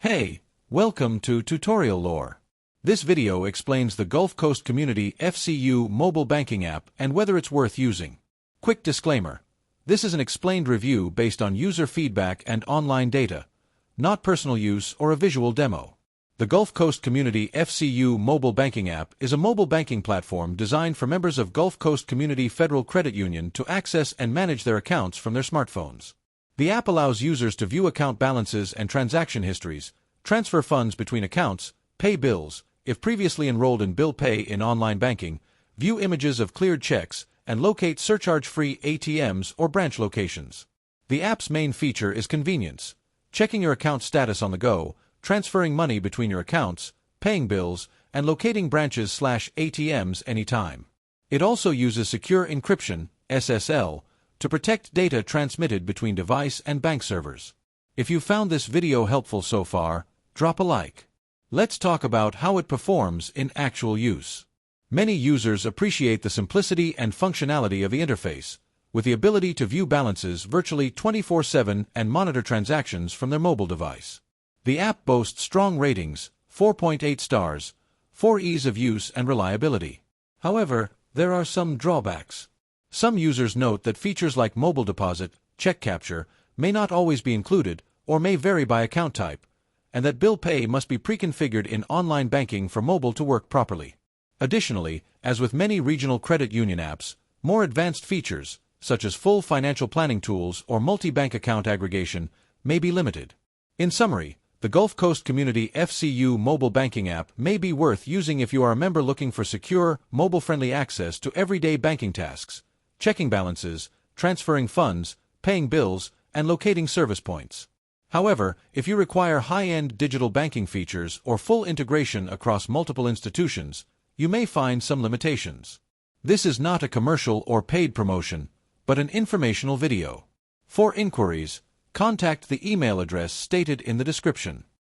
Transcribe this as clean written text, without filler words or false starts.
Hey, welcome to Tutorial Lore. This video explains the Gulf Coast Community FCU mobile banking app and whether it's worth using. Quick disclaimer. This is an explained review based on user feedback and online data, not personal use or a visual demo. The Gulf Coast Community FCU mobile banking app is a mobile banking platform designed for members of Gulf Coast Community Federal Credit Union to access and manage their accounts from their smartphones. The app allows users to view account balances and transaction histories, transfer funds between accounts, pay bills, if previously enrolled in bill pay in online banking, view images of cleared checks, and locate surcharge-free ATMs or branch locations. The app's main feature is convenience, checking your account status on the go, transferring money between your accounts, paying bills, and locating branches/ATMs anytime. It also uses secure encryption, SSL, to protect data transmitted between device and bank servers. If you found this video helpful so far, drop a like. Let's talk about how it performs in actual use. Many users appreciate the simplicity and functionality of the interface, with the ability to view balances virtually 24/7 and monitor transactions from their mobile device. The app boasts strong ratings, 4.8 stars, for ease of use and reliability. However, there are some drawbacks. Some users note that features like mobile deposit, check capture, may not always be included or may vary by account type, and that bill pay must be pre-configured in online banking for mobile to work properly. Additionally, as with many regional credit union apps, more advanced features, such as full financial planning tools or multi-bank account aggregation, may be limited. In summary, the Gulf Coast Community FCU mobile banking app may be worth using if you are a member looking for secure, mobile-friendly access to everyday banking tasks, checking balances, transferring funds, paying bills, and locating service points. However, if you require high-end digital banking features or full integration across multiple institutions, you may find some limitations. This is not a commercial or paid promotion, but an informational video. For inquiries, contact the email address stated in the description.